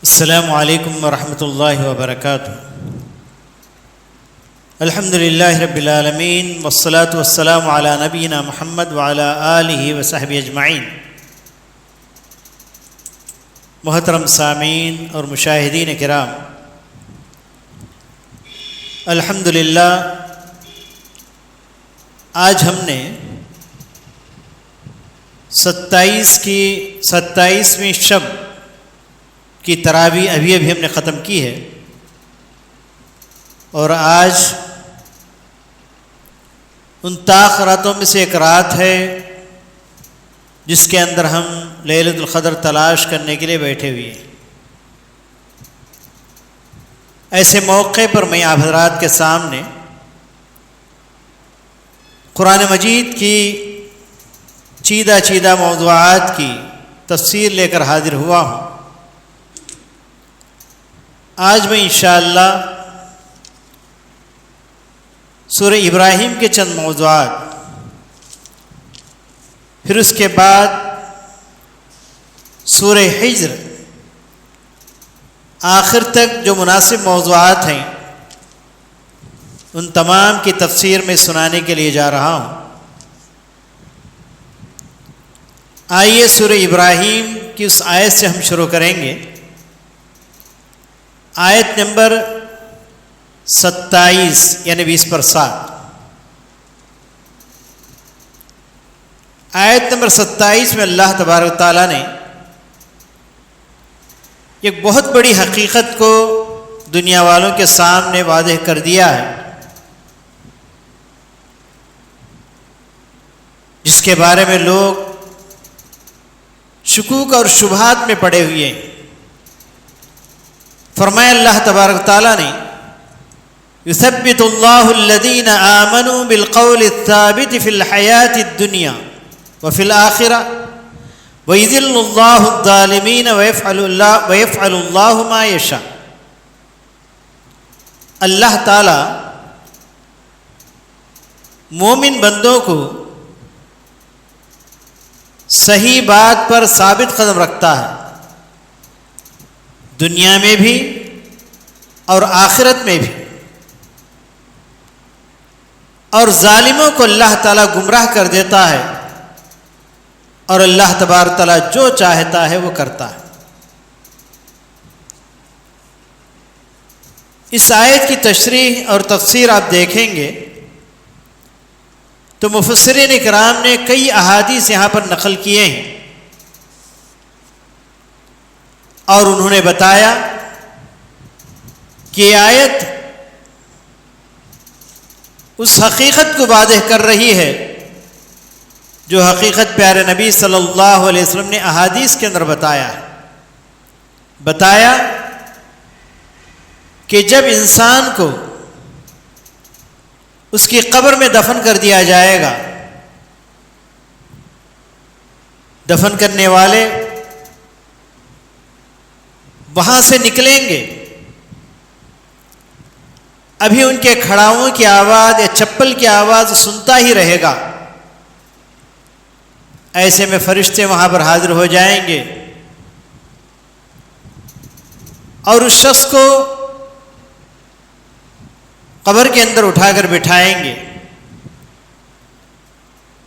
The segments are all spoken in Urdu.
السلام علیکم ورحمۃ اللہ وبرکاتہ۔ الحمد للہ رب العالمین والصلاة والسلام علی نبینا محمد وعلی آلہ وصحبہ اجمعین۔ محترم سامعین اور مشاہدین کرام، الحمد للہ آج ہم نے 27ویں شب کی تراویح ابھی ہم نے ختم کی ہے، اور آج ان طاق راتوں میں سے ایک رات ہے جس کے اندر ہم لیلۃ القدر تلاش کرنے کے لیے بیٹھے ہوئے ہیں۔ ایسے موقع پر میں آپ حضرات کے سامنے قرآن مجید کی چیدہ موضوعات کی تفسیر لے کر حاضر ہوا ہوں۔ آج میں انشاءاللہ سورہ ابراہیم کے چند موضوعات، پھر اس کے بعد سورہ ہجر، آخر تک جو مناسب موضوعات ہیں ان تمام کی تفسیر میں سنانے کے لیے جا رہا ہوں۔ آئیے سورہ ابراہیم کی اس آیت سے ہم شروع کریں گے، آیت نمبر 27 یعنی 20 پر 7۔ آیت نمبر 27 میں اللہ تبارک و تعالیٰ نے ایک بہت بڑی حقیقت کو دنیا والوں کے سامنے واضح کر دیا ہے، جس کے بارے میں لوگ شکوک اور شبہات میں پڑے ہوئے ہیں۔ فرمایا اللہ تبارک تعالیٰ نے، یثبت اللہ الذین آمنوا بالقول الثابت فی الحیاۃ الدنیا وفی الآخرہ ویذل اللہ الظالمین ویفعل اللہ ما یشاء۔ اللہ تعالیٰ مومن بندوں کو صحیح بات پر ثابت قدم رکھتا ہے، دنیا میں بھی اور آخرت میں بھی، اور ظالموں کو اللہ تعالیٰ گمراہ کر دیتا ہے، اور اللہ تبارک تعالیٰ جو چاہتا ہے وہ کرتا ہے۔ اس آیت کی تشریح اور تفسیر آپ دیکھیں گے تو مفسرین کرام نے کئی احادیث یہاں پر نقل کیے ہیں، اور انہوں نے بتایا کہ یہ آیت اس حقیقت کو واضح کر رہی ہے جو حقیقت پیارے نبی صلی اللہ علیہ وسلم نے احادیث کے اندر بتایا کہ جب انسان کو اس کی قبر میں دفن کر دیا جائے گا، دفن کرنے والے وہاں سے نکلیں گے، ابھی ان کے کھڑاؤں کی آواز یا چپل کی آواز سنتا ہی رہے گا۔ ایسے میں فرشتے وہاں پر حاضر ہو جائیں گے اور اس شخص کو قبر کے اندر اٹھا کر بٹھائیں گے،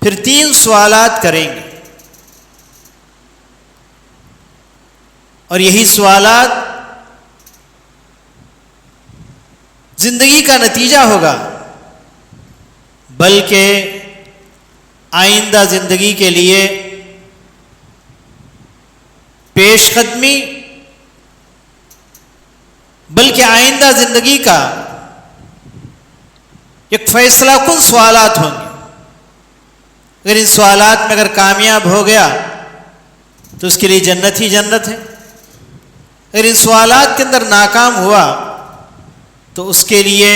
پھر 3 سوالات کریں گے، اور یہی سوالات زندگی کا نتیجہ ہوگا، بلکہ آئندہ زندگی کے لیے پیش قدمی، بلکہ آئندہ زندگی کا ایک فیصلہ کن سوالات ہوں گے۔ اگر ان سوالات میں اگر کامیاب ہو گیا تو اس کے لیے جنت ہی جنت ہے، اگر ان سوالات کے اندر ناکام ہوا تو اس کے لیے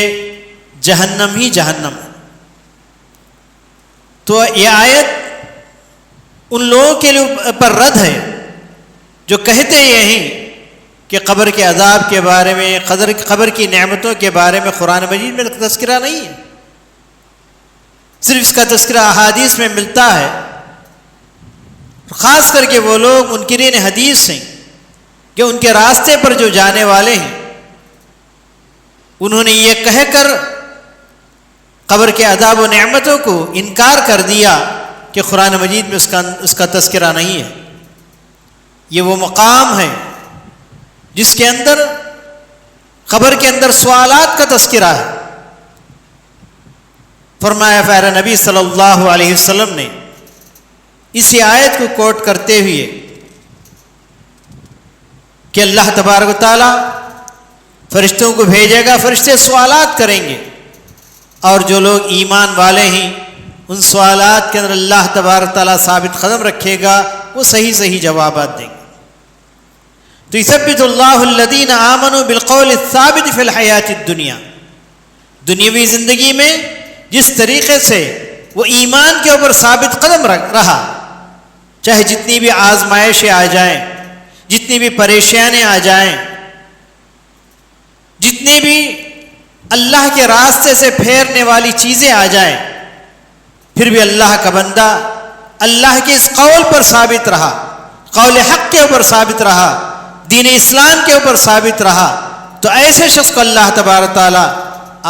جہنم ہی جہنم ہے۔ تو یہ آیت ان لوگوں کے لیے پر رد ہے جو کہتے یہ ہیں کہ قبر کے عذاب کے بارے میں، قبر کی نعمتوں کے بارے میں قرآن مجید میں تذکرہ نہیں ہے، صرف اس کا تذکرہ احادیث میں ملتا ہے۔ خاص کر کے وہ لوگ منکرین حدیث ہیں کہ ان کے راستے پر جو جانے والے ہیں انہوں نے یہ کہہ کر قبر کے عذاب و نعمتوں کو انکار کر دیا کہ قرآن مجید میں اس کا تذکرہ نہیں ہے۔ یہ وہ مقام ہے جس کے اندر قبر کے اندر سوالات کا تذکرہ ہے۔ فرمایا پیارے نبی صلی اللہ علیہ وسلم نے اسی آیت کو کوٹ کرتے ہوئے کہ اللہ تبارک و تعالیٰ فرشتوں کو بھیجے گا، فرشتے سوالات کریں گے، اور جو لوگ ایمان والے ہیں ان سوالات کے اندر اللہ تبارک و تعالیٰ ثابت قدم رکھے گا، وہ صحیح صحیح جوابات دیں گے۔ تو یثبت اللہ الذین آمنوا بالقول الثابت فی الحیات الدنیا، دنیاوی زندگی میں جس طریقے سے وہ ایمان کے اوپر ثابت قدم رہا، چاہے جتنی بھی آزمائشیں آ جائیں، جتنی بھی پریشانیاں آ جائیں، جتنی بھی اللہ کے راستے سے پھیرنے والی چیزیں آ جائیں، پھر بھی اللہ کا بندہ اللہ کے اس قول پر ثابت رہا، قول حق کے اوپر ثابت رہا، دین اسلام کے اوپر ثابت رہا، تو ایسے شخص کو اللہ تبارک تعالیٰ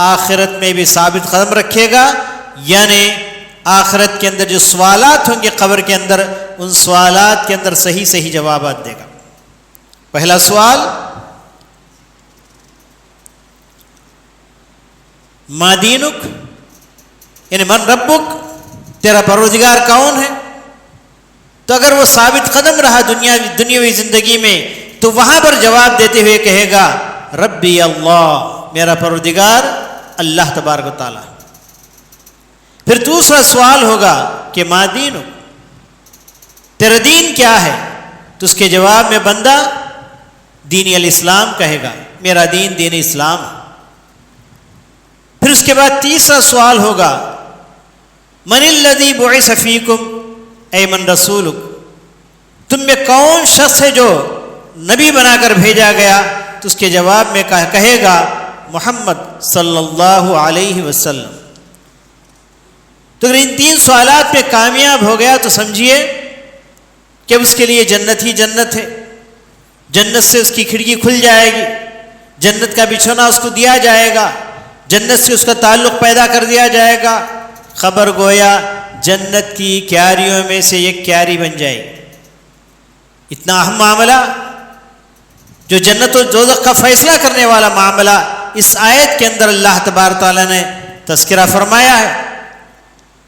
آخرت میں بھی ثابت قدم رکھے گا، یعنی آخرت کے اندر جو سوالات ہوں گے قبر کے اندر، ان سوالات کے اندر صحیح صحیح جوابات دے گا۔ پہلا سوال، ما دینک، یعنی من ربک، تیرا پروردگار کون ہے؟ تو اگر وہ ثابت قدم رہا دنیاوی زندگی میں تو وہاں پر جواب دیتے ہوئے کہے گا ربی اللہ، میرا پروردگار اللہ تبارک و تعالیٰ۔ پھر دوسرا سوال ہوگا کہ ما دینک، تیرا دین کیا ہے؟ تو اس کے جواب میں بندہ دین الاسلام کہے گا، میرا دین دین اسلام ہے۔ پھر اس کے بعد تیسرا سوال ہوگا من الذی بعث فیکم اے من رسولک، تم میں کون شخص ہے جو نبی بنا کر بھیجا گیا؟ تو اس کے جواب میں کہے گا محمد صلی اللہ علیہ وسلم۔ تو اگر ان تین سوالات پہ کامیاب ہو گیا تو سمجھیے کہ اس کے لیے جنت ہی جنت ہے، جنت سے اس کی کھڑکی کھل جائے گی، جنت کا بچھونا اس کو دیا جائے گا، جنت سے اس کا تعلق پیدا کر دیا جائے گا، خبر گویا جنت کی کیاریوں میں سے ایک کیاری بن جائے گی۔ اتنا اہم معاملہ، جو جنت و دوزخ کا فیصلہ کرنے والا معاملہ، اس آیت کے اندر اللہ تبارک تعالیٰ نے تذکرہ فرمایا ہے۔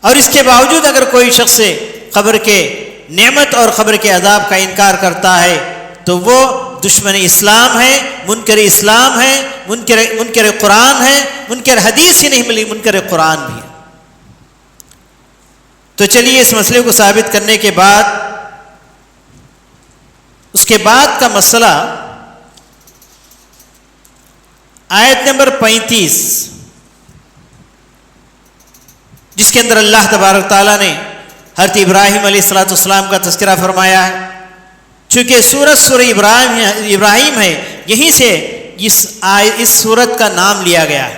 اور اس کے باوجود اگر کوئی شخص قبر کے نعمت اور قبر کے عذاب کا انکار کرتا ہے تو وہ دشمن اسلام ہے، منکر اسلام ہے، منکر قرآن ہے، منکر حدیث ہی نہیں ملی، منکر قرآن بھی ہے۔ تو چلیے اس مسئلے کو ثابت کرنے کے بعد اس کے بعد کا مسئلہ آیت نمبر 35، جس کے اندر اللہ تبارک تعالیٰ نے حضرت ابراہیم علیہ السلام کا تذکرہ فرمایا ہے۔ چونکہ سورہ ابراہیم ہے، یہیں سے اس سورت کا نام لیا گیا ہے۔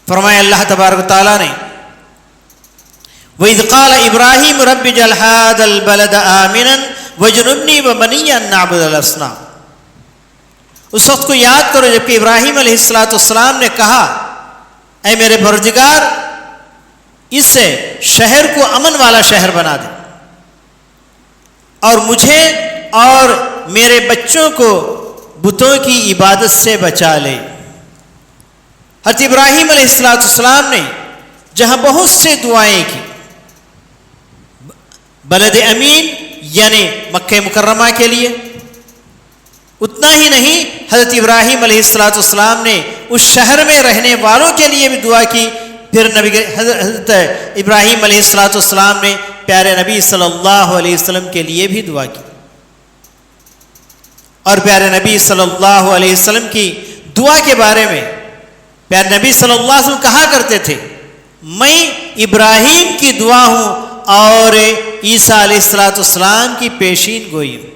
فرمایا اللہ تبارک تعالیٰ نے وَإِذْ قَالَ إِبْرَاهِيمُ رَبِّ اجْعَلْ هَٰذَا الْبَلَدَ آمِنًا وَاجْنُبْنِي وَبَنِيَّ أَن نَّعْبُدَ الْأَصْنَامَ۔ اس وقت کو یاد کرو جبکہ ابراہیم علیہ السلام نے کہا اے میرے پروردگار اس شہر کو امن والا شہر بنا دے اور مجھے اور میرے بچوں کو بتوں کی عبادت سے بچا لے۔ حضرت ابراہیم علیہ السلام نے جہاں بہت سے دعائیں کی، بلد امین یعنی مکہ مکرمہ کے لیے، اتنا ہی نہیں حضرت ابراہیم علیہ السلام نے اس شہر میں رہنے والوں کے لیے بھی دعا کی۔ پھر حضرت ابراہیم علیہ السلام نے پیارے نبی صلی اللہ علیہ وسلم کے لیے بھی دعا کی، اور پیارے نبی صلی اللہ علیہ وسلم کی دعا کے بارے میں پیارے نبی صلی اللہ علیہ وسلم کہا کرتے تھے میں ابراہیم کی دعا ہوں اور عیسیٰ علیہ السلام کی پیشین گوئی ہوں۔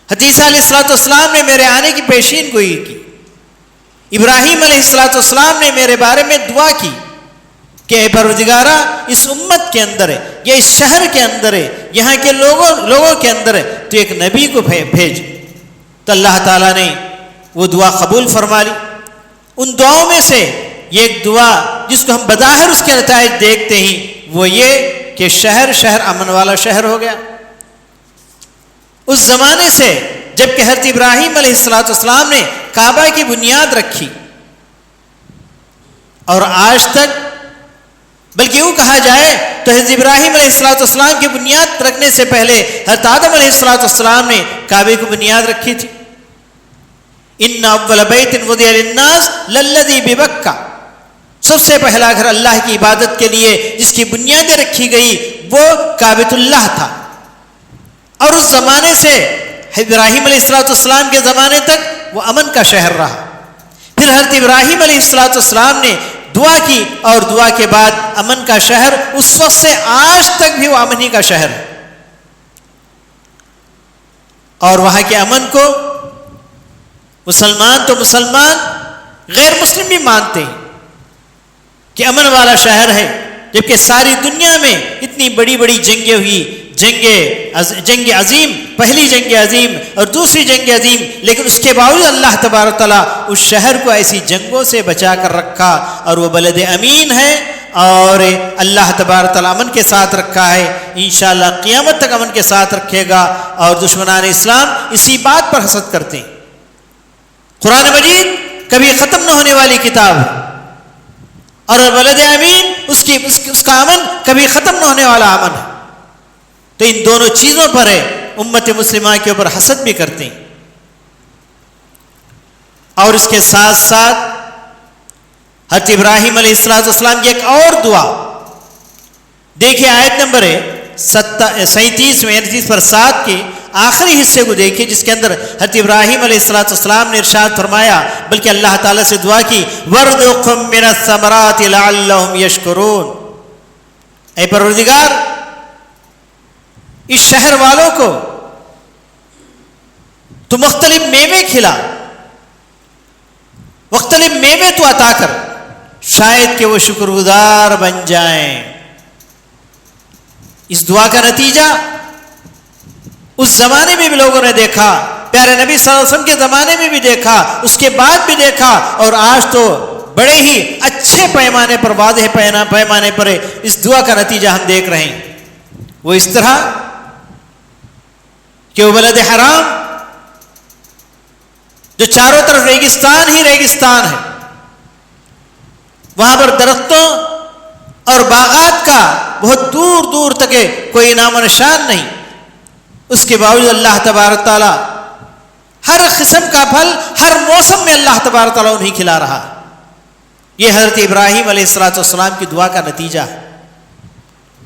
حضرت عیسیٰ علیہ السلام نے میرے آنے کی پیشین گوئی کی، ابراہیم علیہ السلام نے میرے بارے میں دعا کی کہ اے پروردگارہ اس امت کے اندر ہے، یہ اس شہر کے اندر ہے، یہاں کے لوگوں کے اندر تو ایک نبی کو بھیج. تو اللہ تعالیٰ نے وہ دعا قبول فرما لی. ان دعاؤں میں سے یہ ایک دعا جس کو ہم بظاہر اس کے نتائج دیکھتے ہیں وہ یہ کہ شہر امن والا شہر ہو گیا. اس زمانے سے جب کہ حضرت ابراہیم علیہ السلام نے کعبہ کی بنیاد رکھی اور آج تک، بلکہ یوں کہا جائے تو حضرت ابراہیم علیہ السلام کی بنیاد رکھنے سے پہلے حضرت آدم علیہ السلام نے کعبے کی بنیاد رکھی تھی. ان اول بیت وضع للناس للذی ببکہ، سب سے پہلا گھر اللہ کی عبادت کے لیے جس کی بنیادیں رکھی گئی وہ کعبۃ اللہ تھا. اور اس زمانے سے ابراہیم علیہ السلام کے زمانے تک وہ امن کا شہر رہا. پھر حضرت ابراہیم علیہ السلام نے دعا کی اور دعا کے بعد امن کا شہر اس وقت سے آج تک بھی وہ امن ہی کا شہر ہے. اور وہاں کے امن کو مسلمان تو مسلمان، غیر مسلم بھی مانتے ہیں کہ امن والا شہر ہے، جبکہ ساری دنیا میں اتنی بڑی بڑی جنگیں ہوئی، جنگ عظیم، پہلی جنگ عظیم اور دوسری جنگ عظیم، لیکن اس کے باوجود اللہ تبارک تعالیٰ اس شہر کو ایسی جنگوں سے بچا کر رکھا اور وہ بلد امین ہے اور اللہ تبارک تعالیٰ امن کے ساتھ رکھا ہے. انشاءاللہ قیامت تک امن کے ساتھ رکھے گا. اور دشمنان اسلام اسی بات پر حسد کرتے ہیں. قرآن مجید کبھی ختم نہ ہونے والی کتاب ہے اور بلد امین اس کا امن کبھی ختم نہ ہونے والا امن ہے. تو ان دونوں چیزوں پر ہے امت مسلمہ کے اوپر حسد بھی کرتے ہیں. اور اس کے ساتھ ساتھ حضرت ابراہیم علیہ السلام کی ایک اور دعا دیکھیے، آیت نمبر 37 کے آخری حصے کو دیکھیے، جس کے اندر حضرت ابراہیم علیہ السلام نے ارشاد فرمایا، بلکہ اللہ تعالیٰ سے دعا کی، وَارْزُقْهُم مِّنَ الثَّمَرَاتِ لَعَلَّهُمْ يَشْكُرُونَ، اے پروردگار اس شہر والوں کو تو مختلف میوے کھلا، مختلف میوے تو عطا کر، شاید کہ وہ شکر گزار بن جائیں. اس دعا کا نتیجہ اس زمانے میں بھی لوگوں نے دیکھا، پیارے نبی صلی اللہ علیہ وسلم کے زمانے میں بھی دیکھا، اس کے بعد بھی دیکھا، اور آج تو بڑے ہی اچھے پیمانے پر، واضح پیمانے پر اس دعا کا نتیجہ ہم دیکھ رہے ہیں. وہ اس طرح کہ وہ بلد حرام جو چاروں طرف ریگستان ہی ریگستان ہے، وہاں پر درختوں اور باغات کا بہت دور دور تک کوئی نام و نشان نہیں، اس کے باوجود اللہ تبارک تعالیٰ ہر قسم کا پھل ہر موسم میں اللہ تبارک تعالیٰ انہیں کھلا رہا. یہ حضرت ابراہیم علیہ السلام کی دعا کا نتیجہ ہے.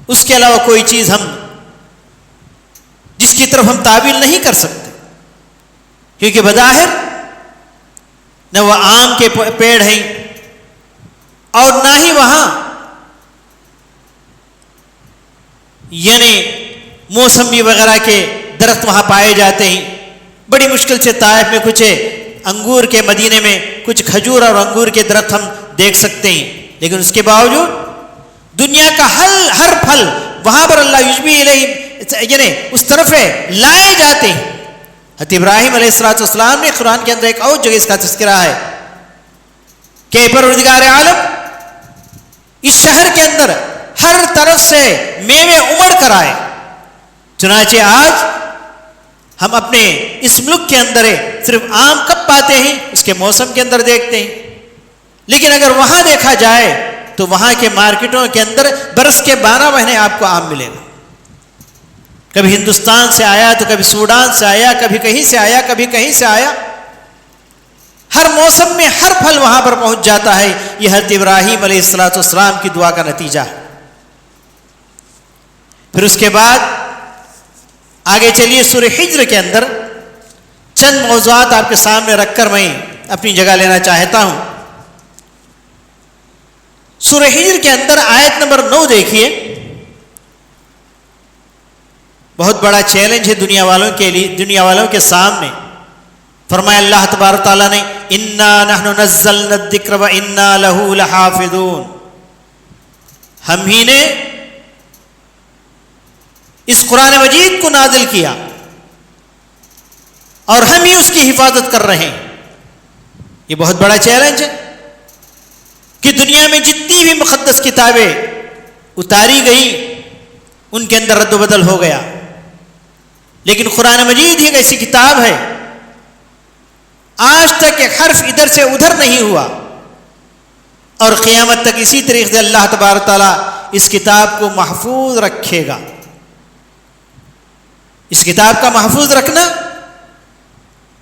اس کے علاوہ کوئی چیز ہم جس کی طرف ہم تعبیر نہیں کر سکتے، کیونکہ بظاہر نہ وہ آم کے پیڑ ہیں اور نہ ہی وہاں یعنی موسمی وغیرہ کے درخت وہاں پائے جاتے ہیں. بڑی مشکل سے طائف میں کچھ انگور کے، مدینے میں کچھ کھجور اور انگور کے درخت ہم دیکھ سکتے ہیں، لیکن اس کے باوجود دنیا کا ہر پھل وہاں پر اللہ یجبی الیہ یعنی اس طرف لائے جاتے ہیں. حضرت ابراہیم علیہ السلام نے قرآن کے اندر ایک اور جگہ اس کا تذکرہ ہے کہ پروردگار عالم اس شہر کے اندر ہر طرف سے میوے امڑ کر آئے. چنانچہ آج ہم اپنے اس ملک کے اندر صرف آم کب پاتے ہیں؟ اس کے موسم کے اندر دیکھتے ہیں، لیکن اگر وہاں دیکھا جائے تو وہاں کے مارکیٹوں کے اندر برس کے 12 مہینے آپ کو آم ملے گا. کبھی ہندوستان سے آیا تو کبھی سوڈان سے آیا، کبھی کہیں سے آیا، کبھی کہیں سے آیا. ہر موسم میں ہر پھل وہاں پر پہنچ جاتا ہے. یہ حضرت ابراہیم علیہ السلام کی دعا کا نتیجہ ہے. پھر اس کے بعد آگے چلیے، سورہ ہجر کے اندر چند موضوعات آپ کے سامنے رکھ کر میں اپنی جگہ لینا چاہتا ہوں. سورہ ہجر کے اندر آیت نمبر 9 دیکھیے. بہت بڑا چیلنج ہے دنیا والوں کے لیے، دنیا والوں کے سامنے. فرمایا اللہ تبارک تعالیٰ نے، انا نحن نزلنا الذکر وانا لہ لحافظون، ہم ہی نے اس قرآن مجید کو نازل کیا اور ہم ہی اس کی حفاظت کر رہے ہیں۔ یہ بہت بڑا چیلنج ہے کہ دنیا میں جتنی بھی مقدس کتابیں اتاری گئی ان کے اندر رد و بدل ہو گیا، لیکن قرآن مجید ہی ایک ایسی کتاب ہے آج تک ایک حرف ادھر سے ادھر نہیں ہوا، اور قیامت تک اسی طریقے سے اللہ تبارک تعالیٰ اس کتاب کو محفوظ رکھے گا۔ اس کتاب کا محفوظ رکھنا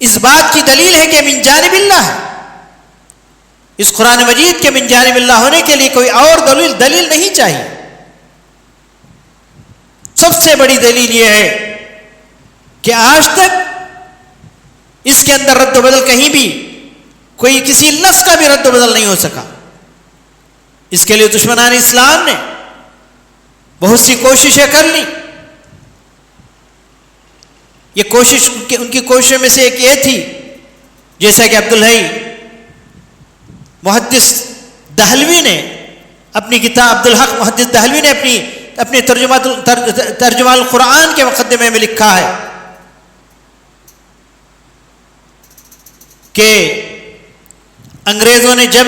اس بات کی دلیل ہے کہ من جانب اللہ ہے۔ اس قرآن مجید کے من جانب اللہ ہونے کے لیے کوئی اور دلیل نہیں چاہیے۔ سب سے بڑی دلیل یہ ہے کہ آج تک اس کے اندر رد و بدل کہیں بھی کوئی کسی لفظ کا بھی رد و بدل نہیں ہو سکا۔ اس کے لیے دشمنان اسلام نے بہت سی کوششیں کر لی۔ یہ کوشش ان کی کوششوں میں سے ایک یہ تھی، جیسا کہ عبدالحی محدث دہلوی نے اپنی کتاب عبدالحق محدث دہلوی نے اپنے ترجمہ القرآن کے مقدمے میں لکھا ہے کہ انگریزوں نے جب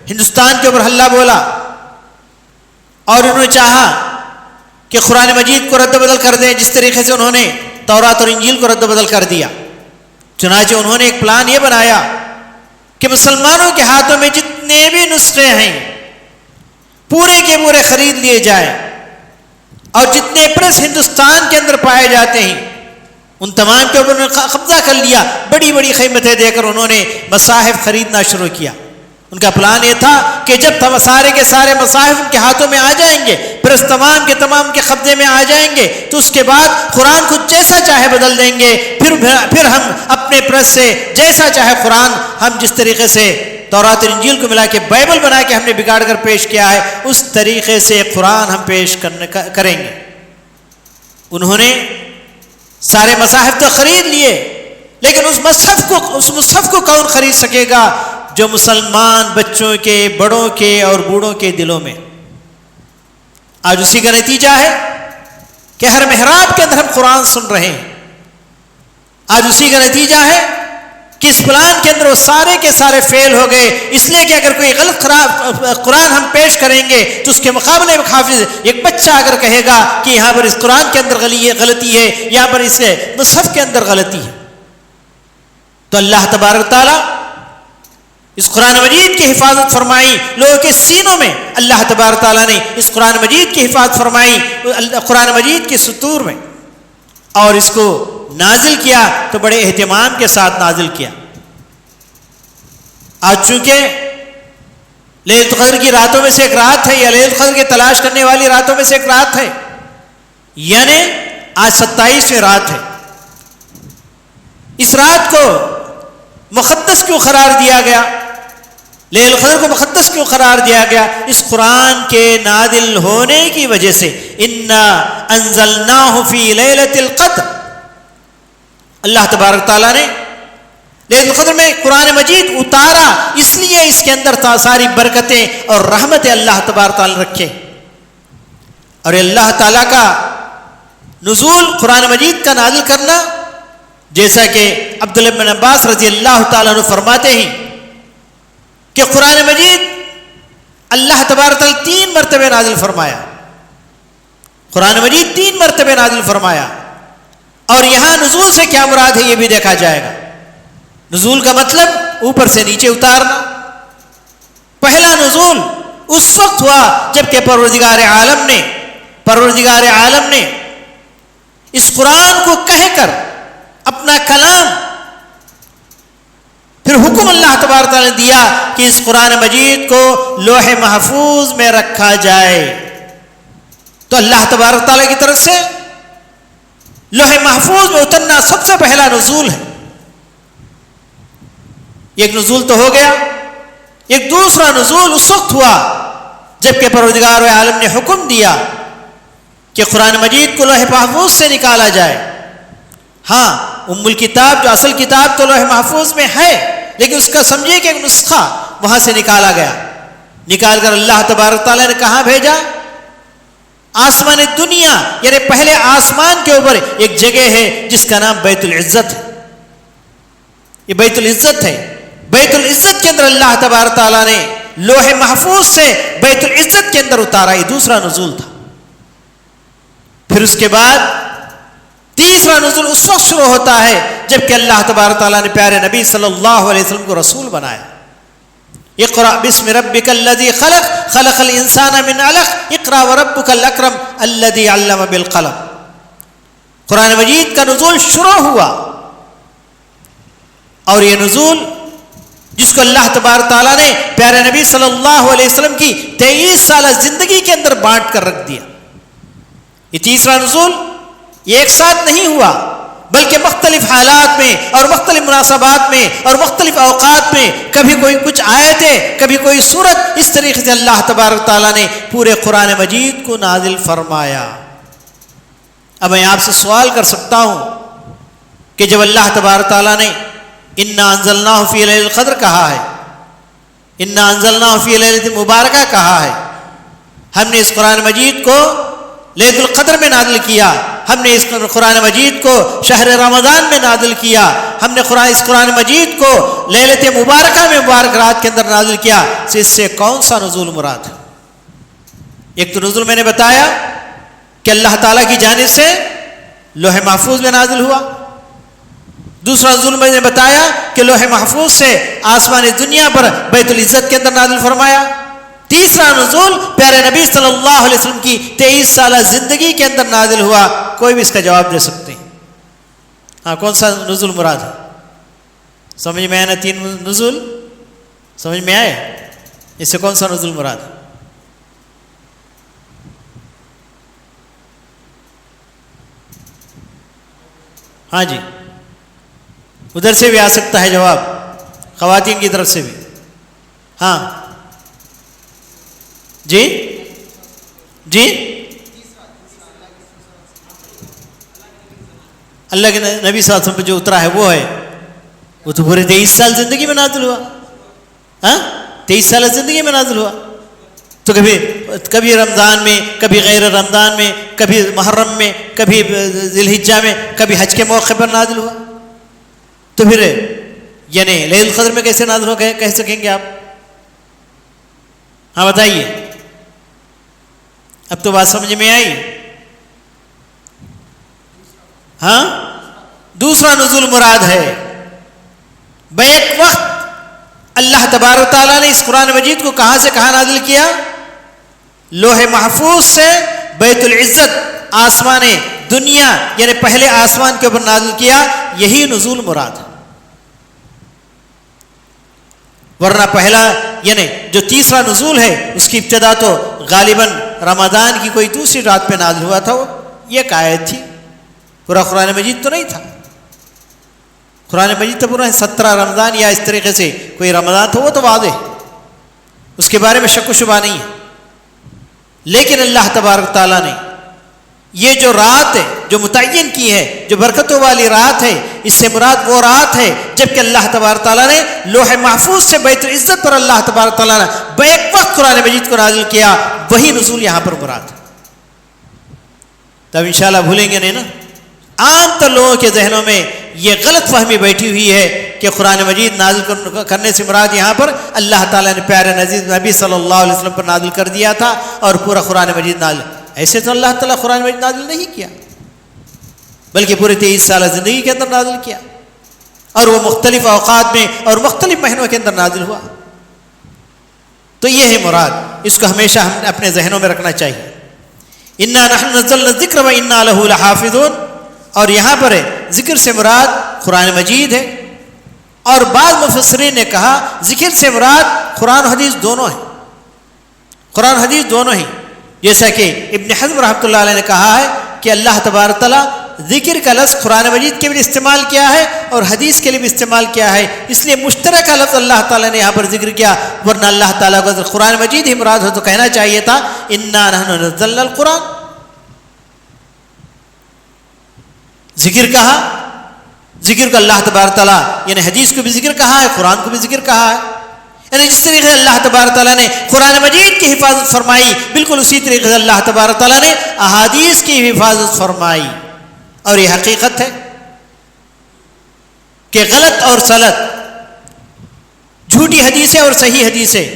ہندوستان کے اوپر حملہ بولا اور انہوں نے چاہا کہ قرآن مجید کو رد و بدل کر دیں، جس طریقے سے انہوں نے تورات اور انجیل کو رد و بدل کر دیا، چنانچہ انہوں نے ایک پلان یہ بنایا کہ مسلمانوں کے ہاتھوں میں جتنے بھی نسخے ہیں پورے کے پورے خرید لیے جائیں، اور جتنے پریس ہندوستان کے اندر پائے جاتے ہیں ان تمام کے اوپر انہوں نے قبضہ کر لیا۔ بڑی بڑی قیمتیں دے کر انہوں نے مصاحف خریدنا شروع کیا۔ ان کا پلان یہ تھا کہ جب سارے کے سارے مصاحف ان کے ہاتھوں میں آ جائیں گے، پریس تمام کے قبضے میں آ جائیں گے، تو اس کے بعد قرآن کو جیسا چاہے بدل دیں گے، پھر ہم اپنے پریس سے جیسا چاہے قرآن، ہم جس طریقے سے تورات اور انجیل کو ملا کے بائبل بنا کے ہم نے بگاڑ کر پیش کیا ہے، اس طریقے سے قرآن ہم پیش کریں گے۔ انہوں نے سارے مصاحف تو خرید لیے، لیکن اس مصحف کو کون خرید سکے گا جو مسلمان بچوں کے، بڑوں کے اور بوڑھوں کے دلوں میں۔ آج اسی کا نتیجہ ہے کہ ہر محراب کے اندر ہم قرآن سن رہے ہیں۔ آج اسی کا نتیجہ ہے کہ اس پلان کے اندر وہ سارے کے سارے فیل ہو گئے، اس لیے کہ اگر کوئی غلط قرآن ہم پیش کریں گے تو اس کے مقابلے میں حافظ ایک بچہ اگر کہے گا کہ یہاں پر اس قرآن کے اندر غلطی ہے، یہاں پر اس مصحف کے اندر غلطی ہے، تو اللہ تبارک تعالیٰ اس قرآن مجید کی حفاظت فرمائی۔ لوگوں کے سینوں میں اللہ تبارک تعالیٰ نے اس قرآن مجید کی حفاظت فرمائی، قرآن مجید کے سطور میں، اور اس کو نازل کیا تو بڑے اہتمام کے ساتھ نازل کیا۔ آج چونکہ لیلۃ القدر کی راتوں میں سے ایک رات ہے، یا لیلۃ القدر کی تلاش کرنے والی راتوں میں سے ایک رات ہے، یعنی آج 27ویں رات ہے۔ اس رات کو مقدس کیوں قرار دیا گیا؟ لیلۃ القدر کو مقدس کیوں قرار دیا گیا؟ اس قرآن کے نازل ہونے کی وجہ سے۔ انا انزلناہ فی لیلۃ القدر، اللہ تبارک تعالیٰ نے لیلۃ القدر میں قرآن مجید اتارا، اس لیے اس کے اندر ساری برکتیں اور رحمتیں اللہ تبارک تعالیٰ رکھے۔ اور اللہ تعالیٰ کا نزول، قرآن مجید کا نازل کرنا، جیسا کہ عبداللہ بن عباس رضی اللہ تعالیٰ عنہ فرماتے ہیں کہ قرآن مجید اللہ تبارک تعالیٰ 3 مرتبہ نازل فرمایا، قرآن مجید 3 مرتبہ نازل فرمایا، اور یہاں نزول سے کیا مراد ہے یہ بھی دیکھا جائے گا۔ نزول کا مطلب اوپر سے نیچے اتارنا۔ پہلا نزول اس وقت ہوا جب کہ پروردگار عالم نے اس قرآن کو کہہ کر اپنا کلام، پھر حکم اللہ تبارک تعالیٰ نے دیا کہ اس قرآن مجید کو لوح محفوظ میں رکھا جائے۔ تو اللہ تبارک تعالیٰ کی طرف سے لوح محفوظ میں اترنا سب سے پہلا نزول ہے۔ ایک نزول تو ہو گیا، ایک دوسرا نزول اس وقت ہوا جب کہ پروردگار عالم نے حکم دیا کہ قرآن مجید کو لوح محفوظ سے نکالا جائے۔ ہاں، ام الکتاب جو اصل کتاب تو لوح محفوظ میں ہے، لیکن اس کا سمجھے کہ ایک نسخہ وہاں سے نکالا گیا، نکال کر اللہ تبارک تعالیٰ نے کہاں بھیجا؟ آسمان دنیا، یعنی پہلے آسمان کے اوپر ایک جگہ ہے جس کا نام بیت العزت ہے۔ یہ بیت العزت ہے. بیت العزت کے اندر اللہ تبارک تعالیٰ نے لوح محفوظ سے بیت العزت کے اندر اتارا. یہ دوسرا نزول تھا. پھر اس کے بعد تیسرا نزول اس وقت شروع ہوتا ہے جب کہ اللہ تبارک تعالیٰ نے پیارے نبی صلی اللہ علیہ وسلم کو رسول بنایا. اقرأ بسم ربک الذی خلق خلق الانسان من علق اقرأ وربک الاکرم الذی علم بالقلم. قرآن مجید کا نزول شروع ہوا اور یہ نزول جس کو اللہ تبارک تعالیٰ نے پیارے نبی صلی اللہ علیہ وسلم کی 23 سالہ زندگی کے اندر بانٹ کر رکھ دیا. یہ تیسرا نزول یہ ایک ساتھ نہیں ہوا بلکہ مختلف حالات میں اور مختلف مناسبات میں اور مختلف اوقات میں کبھی کوئی کچھ آیتیں کبھی کوئی سورت, اس طریقے سے اللہ تبارک تعالیٰ نے پورے قرآن مجید کو نازل فرمایا. اب میں آپ سے سوال کر سکتا ہوں کہ جب اللہ تبارک تعالیٰ نے انا انزلناہ فی لیلۃ القدر کہا ہے, انا انزلناہ فی لیلۃ مبارکہ کہا ہے, ہم نے اس قرآن مجید کو لیلۃ القدر میں نازل کیا, ہم نے اس قرآن مجید کو شہر رمضان میں نازل کیا, ہم نے اس قرآن مجید کو لیلۃ مبارکہ میں مبارک رات کے اندر نازل کیا, تو اس سے کون سا نزول مراد ہے؟ ایک تو نزول میں نے بتایا کہ اللہ تعالیٰ کی جانب سے لوح محفوظ میں نازل ہوا. دوسرا نزول میں نے بتایا کہ لوح محفوظ سے آسمانی دنیا پر بیت العزت کے اندر نازل فرمایا. تیسرا نزول پیارے نبی صلی اللہ علیہ وسلم کی 23 سالہ زندگی کے اندر نازل ہوا. کوئی بھی اس کا جواب دے سکتے ہیں؟ ہاں, کون سا نزول مراد ہے؟ سمجھ میں آیا نا؟ 3 نزول سمجھ میں آئے؟ اس سے کون سا نزول مراد ہے؟ ہاں جی, ادھر سے بھی آ سکتا ہے جواب, خواتین کی طرف سے بھی. ہاں جی جی, اللہ کے نبی صلی اللہ علیہ وسلم پہ جو اترا ہے وہ ہے, وہ تو پورے 23 سال زندگی میں نازل ہوا. ہاں, 23 سال زندگی میں نازل ہوا. تو کبھی رمضان میں, کبھی غیر رمضان میں, کبھی محرم میں, کبھی ذی الحجہ میں, کبھی حج کے موقع پر نازل ہوا. تو پھر یعنی لیلۃ القدر میں کیسے نازل ہو گئے کہہ سکیں گے آپ؟ ہاں بتائیے, اب تو بات سمجھ میں آئی؟ ہاں, دوسرا نزول مراد ہے. بیک وقت اللہ تبارک تعالیٰ نے اس قرآن مجید کو کہاں سے کہاں نازل کیا؟ لوح محفوظ سے بیت العزت آسمان دنیا یعنی پہلے آسمان کے اوپر نازل کیا. یہی نزول مراد ہے. ورنہ پہلا یعنی جو تیسرا نزول ہے اس کی ابتدا تو غالباً رمضان کی کوئی دوسری رات پہ نازل ہوا تھا. وہ ایک آیت تھی, پورا قرآن مجید تو نہیں تھا. قرآن مجید تو پورا 17 رمضان یا اس طریقے سے کوئی رمضان تھا, وہ تو واضح ہے, اس کے بارے میں شک و شبہ نہیں ہے. لیکن اللہ تبارک تعالیٰ نے یہ جو رات ہے جو متعین کی ہے, جو برکتوں والی رات ہے, اس سے مراد وہ رات ہے جب کہ اللہ تبارک تعالیٰ نے لوح محفوظ سے بیت العزت پر اللہ تبارک تعالیٰ نے بیک وقت قرآن مجید کو نازل کیا. وہی نزول یہاں پر مراد ہے. تب انشاءاللہ بھولیں گے نہیں نا؟ عام تر لوگوں کے ذہنوں میں یہ غلط فہمی بیٹھی ہوئی ہے کہ قرآن مجید نازل کرنے سے مراد یہاں پر اللہ تعالیٰ نے پیارے نبی صلی اللہ علیہ وسلم پر نازل کر دیا تھا اور پورا قرآن مجید نازل. ایسے تو اللہ تعالیٰ قرآن مجید نازل نہیں کیا, بلکہ پورے 23 سالہ زندگی کے اندر نازل کیا, اور وہ مختلف اوقات میں اور مختلف مہینوں کے اندر نازل ہوا. تو یہ ہے مراد, اس کو ہمیشہ ہم اپنے ذہنوں میں رکھنا چاہیے. انا نحن نزلنا الذکر و انا لہ لحافظون. اور یہاں پر ذکر سے مراد قرآن مجید ہے, اور بعض مفسرین نے کہا ذکر سے مراد قرآن و حدیث دونوں ہیں. قرآن حدیث دونوں ہیں, جیسا کہ ابن حزم رحمۃ اللہ علیہ نے کہا ہے کہ اللہ تبارک تعالیٰ ذکر کا لفظ قرآن مجید کے بھی استعمال کیا ہے اور حدیث کے لیے بھی استعمال کیا ہے, اس لیے مشترکہ لفظ اللہ تعالیٰ نے یہاں پر ذکر کیا. ورنہ اللہ تعالیٰ کو اگر قرآن مجید ہی مراد ہو تو کہنا چاہیے تھا انا نحن نزلنا القرآن. ذکر کہا, ذکر کو اللہ تبارک تعالیٰ یعنی حدیث کو بھی ذکر کہا ہے, قرآن کو بھی ذکر کہا ہے. یعنی جس طریقے سے اللہ تبارک تعالیٰ نے قرآن مجید کی حفاظت فرمائی, بالکل اسی طریقے سے اللہ تبارک تعالیٰ نے احادیث کی حفاظت فرمائی. اور یہ حقیقت ہے کہ غلط اور سلط، جھوٹی حدیثیں اور صحیح حدیثیں،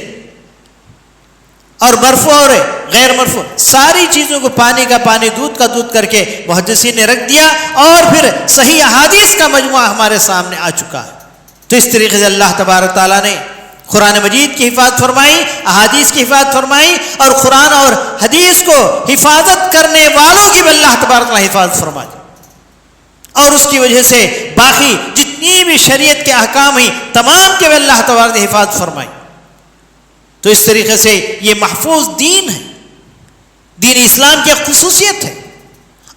اور مرفوع اور غیر مرفوع، ساری چیزوں کو پانی کا پانی دودھ کا دودھ کر کے محدثین نے رکھ دیا، اور پھر صحیح احادیث کا مجموعہ ہمارے سامنے آ چکا ہے۔ تو اس طریقے سے اللہ تبارک تعالیٰ نے قرآن مجید کی حفاظت فرمائی، احادیث کی حفاظت فرمائی، اور قرآن اور حدیث کو حفاظت کرنے والوں کی بھی اللہ تبارک تعالیٰ حفاظت فرمائی، اور اس کی وجہ سے باقی جتنی بھی شریعت کے احکام ہیں تمام کے بھی اللہ تبارک نے حفاظت فرمائی۔ تو اس طریقے سے یہ محفوظ دین ہے، دین اسلام کی ایک خصوصیت ہے،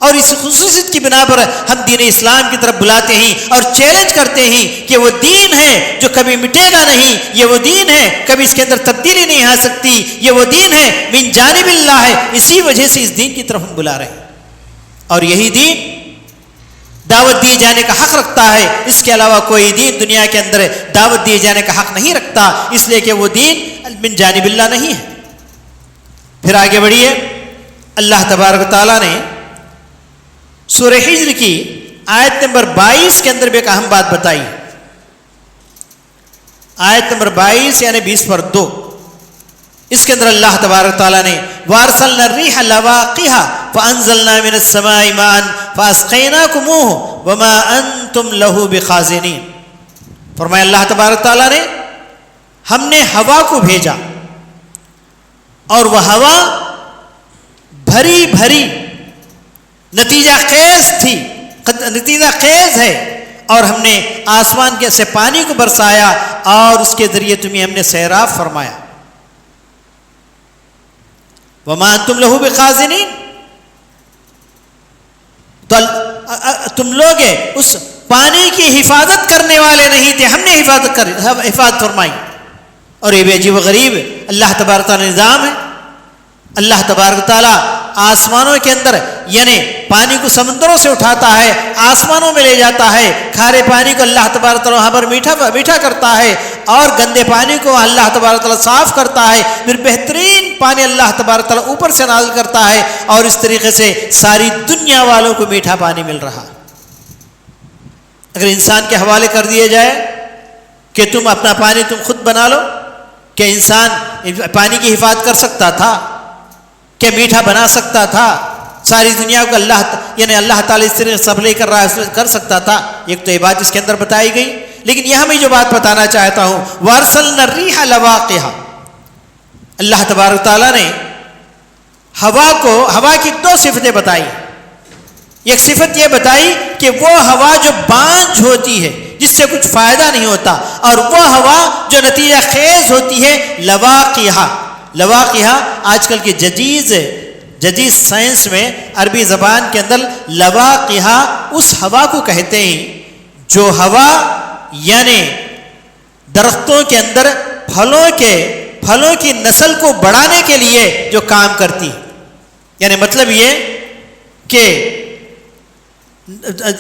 اور اس خصوصیت کی بنا پر ہم دین اسلام کی طرف بلاتے ہیں اور چیلنج کرتے ہیں کہ وہ دین ہے جو کبھی مٹے گا نہیں، یہ وہ دین ہے کبھی اس کے اندر تبدیلی نہیں آ سکتی، یہ وہ دین ہے من جانب اللہ ہے، اسی وجہ سے اس دین کی طرف ہم بلا رہے ہیں، اور یہی دین دعوت دیے جانے کا حق رکھتا ہے، اس کے علاوہ کوئی دین دنیا کے اندر دعوت دیے جانے کا حق نہیں رکھتا، اس لیے کہ وہ دین من جانب اللہ نہیں ہے۔ پھر آگے بڑھیے، اللہ تبارک تعالیٰ نے سورہ ہجر کی آیت نمبر 22 کے اندر بھی ایک اہم بات بتائی، آیت نمبر 22 یعنی 20/2، اس کے اندر اللہ تبارک تعالیٰ نے وَأَرْسَلْنَا الرِّيحَ لَوَاقِحَ فَأَنزَلْنَا مِنَ السَّمَاءِ مَاءً فَأَسْقَيْنَاكُمُوهُ وَمَا أَنْتُمْ لَهُ بِخَازِنِينَ۔ فرمایا اللہ تبارک تعالیٰ نے ہم نے ہوا کو بھیجا، اور وہ ہوا بھری بھری نتیجہ خیز تھی، نتیجہ خیز ہے، اور ہم نے آسمان کے سے پانی کو برسایا، اور اس کے ذریعے تمہیں ہم نے سیراب فرمایا۔ وَمَا أَنْتُمْ لَهُ بِخَازِنِينَ، تو تم لوگ اس پانی کی حفاظت کرنے والے نہیں تھے، ہم نے حفاظت فرمائی۔ اور یہ بھی عجیب و غریب اللہ تبارک تعالیٰ نظام ہے۔ اللہ تبارک تعالیٰ آسمانوں کے اندر یعنی پانی کو سمندروں سے اٹھاتا ہے، آسمانوں میں لے جاتا ہے، کھارے پانی کو اللہ تبارک تعالیٰ وہاں پر میٹھا کرتا ہے، اور گندے پانی کو اللہ تبارک تعالیٰ صاف کرتا ہے، پھر بہترین پانی اللہ تبارک تعالیٰ اوپر سے نازل کرتا ہے، اور اس طریقے سے ساری دنیا والوں کو میٹھا پانی مل رہا۔ اگر انسان کے حوالے کر دیے جائے کہ تم اپنا پانی تم خود بنا لو، کہ انسان پانی کی حفاظت کر سکتا تھا؟ کہ میٹھا بنا سکتا تھا؟ ساری دنیا کو اللہ تعالیٰ اس طرح سپلائی کر رہا ہے، کر سکتا تھا؟ ایک تو یہ بات اس کے اندر بتائی گئی، لیکن یہاں میں جو بات بتانا چاہتا ہوں، وَأَرْسَلْنَا الرِّيحَ لَوَاقِحَ، اللہ تبارک تعالیٰ نے ہوا کی دو صفتیں بتائی۔ ایک صفت یہ بتائی کہ وہ ہوا جو بانجھ ہوتی ہے، جس سے کچھ فائدہ نہیں ہوتا، اور وہ ہوا جو نتیجہ خیز ہوتی ہے، لواقیہ آج کل کے جدید سائنس میں عربی زبان کے اندر لواقیہ اس ہوا کو کہتے ہیں جو ہوا یعنی درختوں کے اندر پھلوں کی نسل کو بڑھانے کے لیے جو کام کرتی ہے۔ یعنی مطلب یہ کہ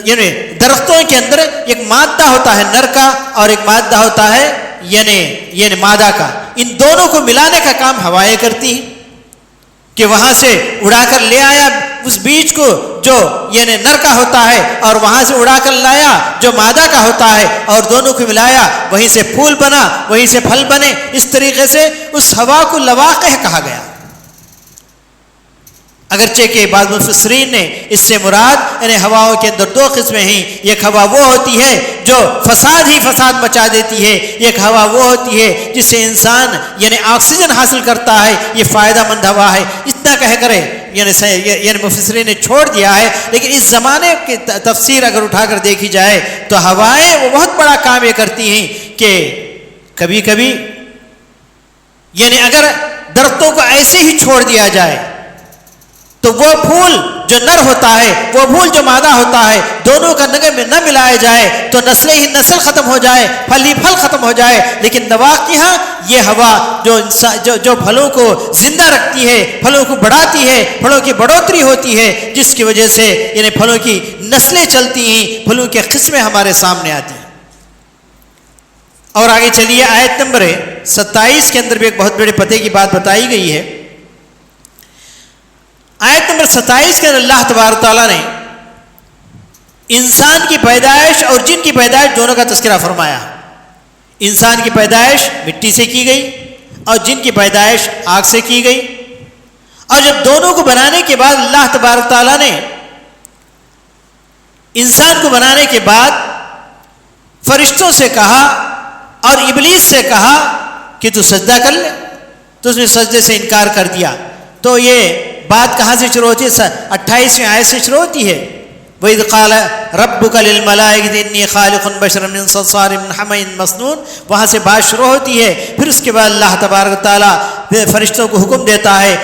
یعنی درختوں کے اندر ایک مادہ ہوتا ہے نر کا، اور ایک مادہ ہوتا ہے یعنی مادہ کا، ان دونوں کو ملانے کا کام ہوائیں کرتی ہیں، کہ وہاں سے اڑا کر لے آیا اس بیج کو جو یعنی نر کا ہوتا ہے، اور وہاں سے اڑا کر لایا جو مادہ کا ہوتا ہے، اور دونوں کو ملایا، وہیں سے پھول بنا، وہیں سے پھل بنے۔ اس طریقے سے اس ہوا کو لواقح کہا گیا۔ اگرچہ کہ بعض مفسرین نے اس سے مراد یعنی ہواؤں کے اندر دو قسمیں ہیں، ایک ہوا وہ ہوتی ہے جو فساد مچا دیتی ہے، ایک ہوا وہ ہوتی ہے جس سے انسان یعنی آکسیجن حاصل کرتا ہے، یہ فائدہ مند ہوا ہے۔ اتنا کہہ کرے یعنی مفسرین نے چھوڑ دیا ہے، لیکن اس زمانے کی تفسیر اگر اٹھا کر دیکھی جائے تو ہوائیں وہ بہت بڑا کام یہ کرتی ہیں کہ کبھی کبھی یعنی اگر درختوں کو ایسے ہی چھوڑ دیا جائے تو وہ پھول جو نر ہوتا ہے، وہ پھول جو مادہ ہوتا ہے، دونوں کا نہ ملایا جائے تو نسل ختم ہو جائے، پھل ہی پھل ختم ہو جائے۔ لیکن لواقیہ یہ ہوا جو پھلوں کو زندہ رکھتی ہے، پھلوں کو بڑھاتی ہے، پھلوں کی بڑھوتری ہوتی ہے، جس کی وجہ سے یعنی پھلوں کی نسلیں چلتی ہیں، پھلوں کی قسمیں ہمارے سامنے آتی ہیں۔ اور آگے چلیے، آیت نمبر 27 کے اندر بھی ایک بہت بڑے پتے کی بات بتائی گئی ہے۔ آیت نمبر 27 کے اندر اللہ تبارک تعالیٰ نے انسان کی پیدائش اور جن کی پیدائش دونوں کا تذکرہ فرمایا. انسان کی پیدائش مٹی سے کی گئی اور جن کی پیدائش آگ سے کی گئی. اور جب دونوں کو بنانے کے بعد اللہ تبارک تعالیٰ نے انسان کو بنانے کے بعد فرشتوں سے کہا اور ابلیس سے کہا کہ تو سجدہ کر لے، تو اس نے سجدے سے انکار کر دیا. تو یہ بات کہاں سے شروع ہوتی ہے؟ 28ویں آیت سے شروع ہوتی ہے. وَإِذْ قَالَ رَبُّكَ لِلْمَلَائِكَةِ إِنِّي خَالِقٌ بَشَرًا مِّن صَلْصَالٍ مِّنْ حَمَإٍ مَّسْنُونٍ، وہاں سے بات شروع ہوتی ہے. پھر اس کے بعد اللہ تبارک تعالیٰ فرشتوں کو حکم دیتا ہے،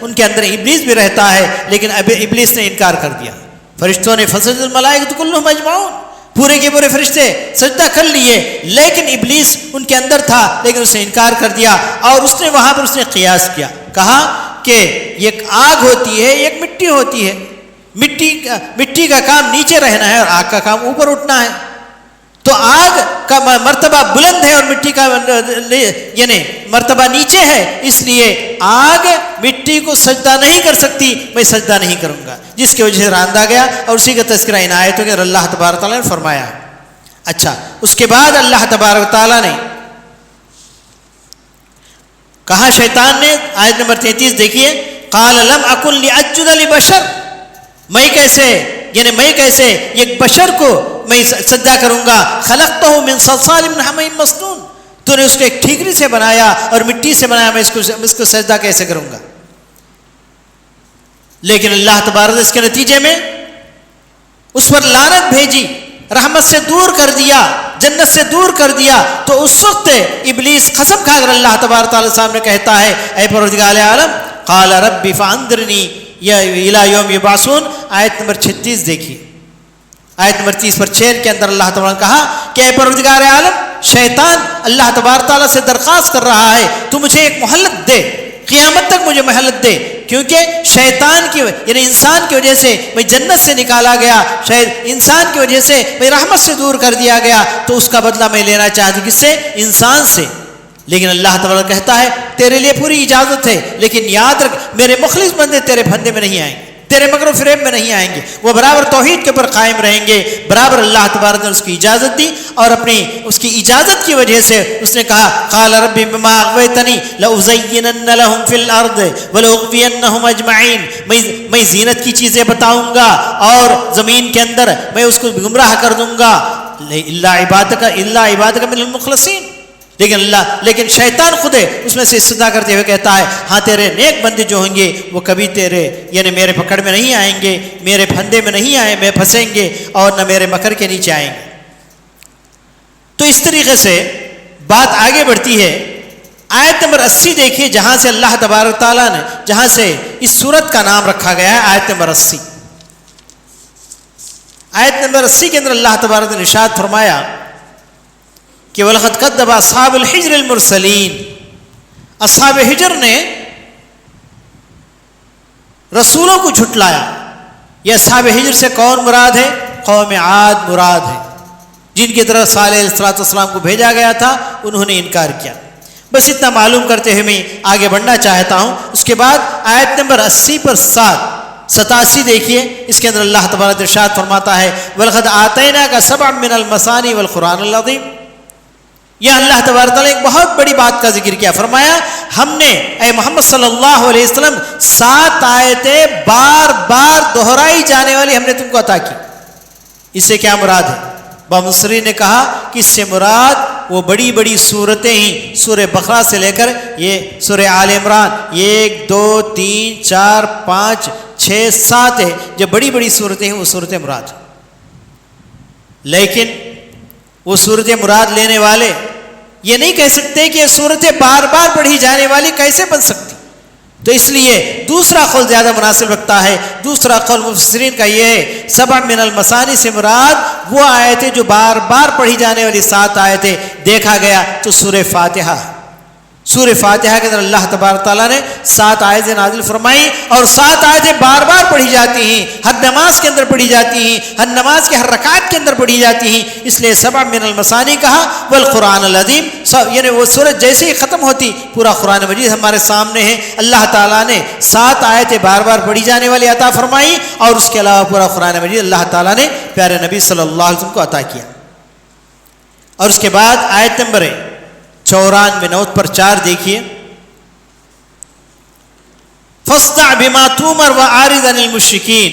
ان کے اندر ابلیس بھی رہتا ہے، لیکن اب ابلیس نے انکار کر دیا. فرشتوں نے فَسَجَدَ الْمَلَائِكَةُ كُلُّهُمْ أَجْمَعُونَ، پورے کے پورے فرشتے سجدہ کر لیے، لیکن ابلیس ان کے اندر تھا، لیکن اس نے انکار کر دیا. اور اس نے وہاں پر اس نے قیاس کیا، کہا کہ ایک آگ ہوتی ہے، ایک مٹی ہوتی ہے. مٹی کا کام نیچے رہنا ہے اور آگ کا کام اوپر اٹھنا ہے. تو آگ کا مرتبہ بلند ہے اور مٹی کا یعنی مرتبہ نیچے ہے، اس لیے آگ مٹی کو سجدہ نہیں کر سکتی، میں سجدہ نہیں کروں گا، جس کی وجہ سے راندہ گیا. اور اسی کا تذکرہ ان آیتوں کے اللہ تبارک تعالیٰ نے فرمایا. اچھا، اس کے بعد اللہ تبارک تعالیٰ نے کہا شیطان نے، آیت نمبر 33 دیکھیے، قال لم اکن لاسجد لبشر، میں کیسے ایک بشر کو میں سجدہ کروں گا. خلقتہ من صلصال من حمأ مسنون، تو نے اس کو ایک ٹھیکری سے بنایا اور مٹی سے بنایا، میں اس کو سجدہ کیسے کروں گا. لیکن اللہ تبارک اس کے نتیجے میں اس پر لعنت بھیجی، رحمت سے دور کر دیا، جنت سے دور کر دیا. تو اس وقت ابلیس قسم کھا کر اللہ تبارک تعالیٰ سامنے کہتا ہے، اے پروردگار عالم، قال رب فانظرنی الی یوم یبعثون. آیت نمبر 36 دیکھیے، آیت نمبر 30 پر 6 کے اندر اللہ تعالیٰ نے کہا کہ اے پروردگار عالم، شیطان اللہ تبارک تعالیٰ سے درخواست کر رہا ہے تو مجھے ایک مہلت دے، قیامت تک مجھے مہلت دے، کیونکہ شیطان کی یعنی انسان کی وجہ سے میں جنت سے نکالا گیا، شاید انسان کی وجہ سے میں رحمت سے دور کر دیا گیا، تو اس کا بدلہ میں لینا چاہتی ہوں. کس سے؟ انسان سے. لیکن اللہ تعالیٰ کہتا ہے تیرے لیے پوری اجازت ہے، لیکن یاد رکھ میرے مخلص بندے تیرے پھندے میں نہیں آئیں گے، تیرے مکر و فریب میں نہیں آئیں گے، وہ برابر توحید کے اوپر قائم رہیں گے. برابر اللہ تبارک نے اس کی اجازت دی، اور اپنی اس کی اجازت کی وجہ سے اس نے کہا قال رب بما اغویتنی لأزینن لهم فی الارض ولأغوینہم اجمعین، میں زینت کی چیزیں بتاؤں گا اور زمین کے اندر میں اس کو گمراہ کر دوں گا، الا عبادک من المخلصین. لیکن شیطان خود اس میں سے استدعا کرتے ہوئے کہتا ہے ہاں تیرے نیک بندے جو ہوں گے وہ کبھی تیرے یعنی میرے پکڑ میں نہیں آئیں گے، میرے پھندے میں نہیں آئیں، میں پھنسیں گے اور نہ میرے مکر کے نیچے آئیں گے. تو اس طریقے سے بات آگے بڑھتی ہے. آیت نمبر 80 دیکھیے، جہاں سے اللہ تبارک تعالیٰ نے جہاں سے اس سورت کا نام رکھا گیا ہے، آیت نمبر 80. آیت نمبر 80 کے اندر اللہ تبارک نے ارشاد فرمایا کہ وَلَقَدْ كَذَّبَ أَصْحَابُ الْحِجْرِ الْمُرْسَلِينَ، اصحاب حجر نے رسولوں کو جھٹلایا. یہ اصحاب حجر سے کون مراد ہے؟ قوم عاد مراد ہے، جن کی طرف صالح علیہ السلام کو بھیجا گیا تھا، انہوں نے انکار کیا. بس اتنا معلوم کرتے ہوئے میں آگے بڑھنا چاہتا ہوں. اس کے بعد آیت نمبر 80 پر 87 دیکھیے، اس کے اندر اللہ تبارک ارشاد فرماتا ہے وَلَقَدْ آتَيْنَاكَ سَبْعًا مِّنَ الْمَثَانِي وَالْقُرْآنِ الْعَظِيمِ. یہ اللہ تبارک تعالیٰ ایک بہت بڑی بات کا ذکر کیا. فرمایا ہم نے اے محمد صلی اللہ علیہ وسلم 7 آیتیں بار بار دہرائی جانے والی ہم نے تم کو عطا کی. اس سے کیا مراد ہے؟ مفسرین نے کہا کہ اس سے مراد وہ بڑی بڑی صورتیں ہی، سورہ بقرہ سے لے کر یہ سورہ آل عمران 1 2 3 4 5 6 7 ہے، جو بڑی بڑی صورتیں ہیں وہ صورتیں مراد. لیکن وہ صورتیں مراد لینے والے یہ نہیں کہہ سکتے کہ یہ صورتیں بار بار پڑھی جانے والی کیسے بن سکتی. تو اس لیے دوسرا قول زیادہ مناسب لگتا ہے. دوسرا قول مفسرین کا یہ ہے 7 من المثانی سے مراد وہ آیتیں جو بار بار پڑھی جانے والی 7 آیتیں. دیکھا گیا تو سورہ فاتحہ، سورہ فاتحہ کے اندر اللہ تبارک تعالیٰ نے 7 آیتیں نازل فرمائی، اور 7 آیتیں بار بار پڑھی جاتی ہیں، ہر نماز کے اندر پڑھی جاتی ہیں، ہر نماز کے ہر رکعت کے اندر پڑھی جاتی ہیں. اس لیے 7 من المثانی کہا. والقرآن العظیم یعنی وہ سورج جیسے ہی ختم ہوتی پورا قرآن مجید ہمارے سامنے ہے. اللہ تعالیٰ نے 7 آیتیں بار بار پڑھی جانے والی عطا فرمائی اور اس کے علاوہ پورا قرآن مجید اللہ تعالیٰ نے پیارے نبی صلی اللہ علیہ وسلم کو عطا کیا. اور اس کے بعد آیت نمبر 94 نوت پر 4 دیکھیے. فاصدع بما تؤمر واعرض عن المشرکین.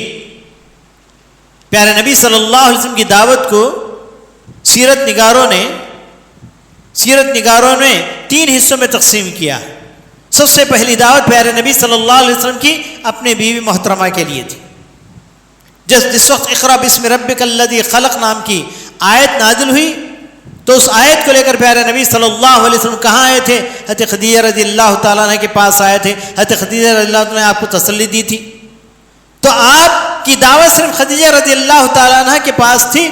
پیارے نبی صلی اللہ علیہ وسلم کی دعوت کو سیرت نگاروں نے 3 حصوں میں تقسیم کیا. سب سے پہلی دعوت پیارے نبی صلی اللہ علیہ وسلم کی اپنے بیوی محترمہ کے لیے تھی. جس وقت اقرا بسم ربک الذی خلق نام کی آیت نازل ہوئی تو اس آیت کو لے کر پیارے نبی صلی اللہ علیہ وسلم کہاں آئے تھے؟ حضرت خدیجہ رضی اللہ تعالیٰ عنہ کے پاس آئے تھے. حضرت خدیجہ رضی اللہ عنہ نے آپ کو تسلی دی تھی. تو آپ کی دعوت صرف خدیجہ رضی اللہ تعالیٰ عنہ کے پاس تھی،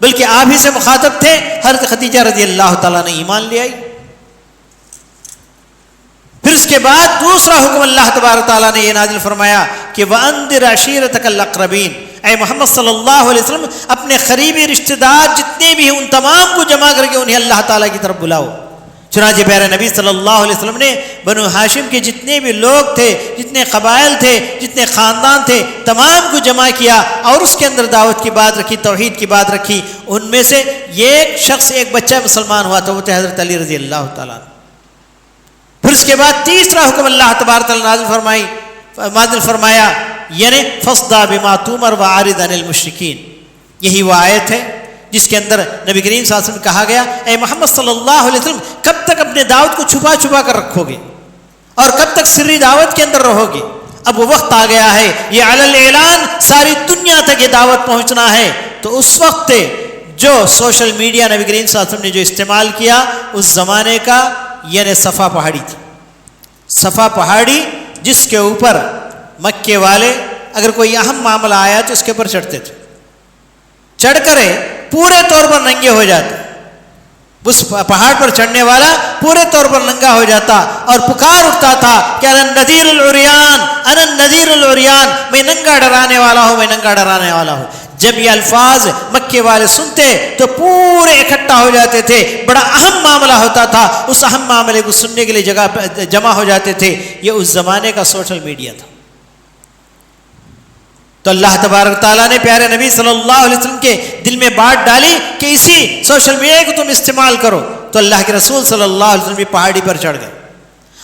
بلکہ آپ ہی سے مخاطب تھے. حضرت خدیجہ رضی اللہ تعالیٰ نے ایمان لے آئی. پھر اس کے بعد دوسرا حکم اللہ تبارک تعالیٰ نے یہ نازل فرمایا کہ وَأَنذِرْ عَشِيرَتَكَ الْأَقْرَبِينَ. اے محمد صلی اللہ علیہ وسلم اپنے قریبی رشتہ دار جتنے بھی ہیں ان تمام کو جمع کر کے انہیں اللہ تعالیٰ کی طرف بلاؤ. چنانچہ پیارے نبی صلی اللہ علیہ وسلم نے بنو ہاشم کے جتنے بھی لوگ تھے، جتنے قبائل تھے، جتنے خاندان تھے، تمام کو جمع کیا اور اس کے اندر دعوت کی بات رکھی، توحید کی بات رکھی. ان میں سے ایک شخص، ایک بچہ مسلمان ہوا تھا، وہ تھے حضرت علی رضی اللہ تعالیٰ. پھر اس کے بعد تیسرا حکم اللہ تبارک تعالیٰ نازل فرمایا یعنی فاصدع بما تؤمر واعرض عن المشرکین. یہی وہ آیت ہے جس کے اندر نبی کریم صلی اللہ علیہ وسلم کہا گیا اے محمد صلی اللہ علیہ وسلم کب تک اپنے دعوت کو چھپا کر رکھو گے اور کب تک سری دعوت کے اندر رہو گے؟ اب وہ وقت آ گیا ہے، یہ علی الاعلان ساری دنیا تک یہ دعوت پہنچنا ہے. تو اس وقت جو سوشل میڈیا نبی کریم صلی اللہ علیہ وسلم نے جو استعمال کیا اس زمانے کا یعنی صفا پہاڑی تھی. صفا پہاڑی جس کے اوپر مکے والے اگر کوئی اہم معاملہ آیا تو اس کے اوپر چڑھتے تھے، چڑھ کر پورے طور پر ننگے ہو جاتے. اس پہاڑ پر چڑھنے والا پورے طور پر ننگا ہو جاتا اور پکار اٹھتا تھا کہ انا النذیر العریان، انا النذیر العریان، میں ننگا ڈرانے والا ہوں، میں ننگا ڈرانے والا ہوں. جب یہ الفاظ مکے والے سنتے تو پورے اکٹھا ہو جاتے تھے. بڑا اہم معاملہ ہوتا تھا، اس اہم معاملے کو سننے کے لیے جگہ جمع ہو جاتے تھے. یہ اس زمانے کا سوشل میڈیا تھا. تو اللہ تبارک تعالیٰ نے پیارے نبی صلی اللہ علیہ وسلم کے دل میں بات ڈالی کہ اسی سوشل میڈیا کو تم استعمال کرو. تو اللہ کے رسول صلی اللہ علیہ وسلم بھی پہاڑی پر چڑھ گئے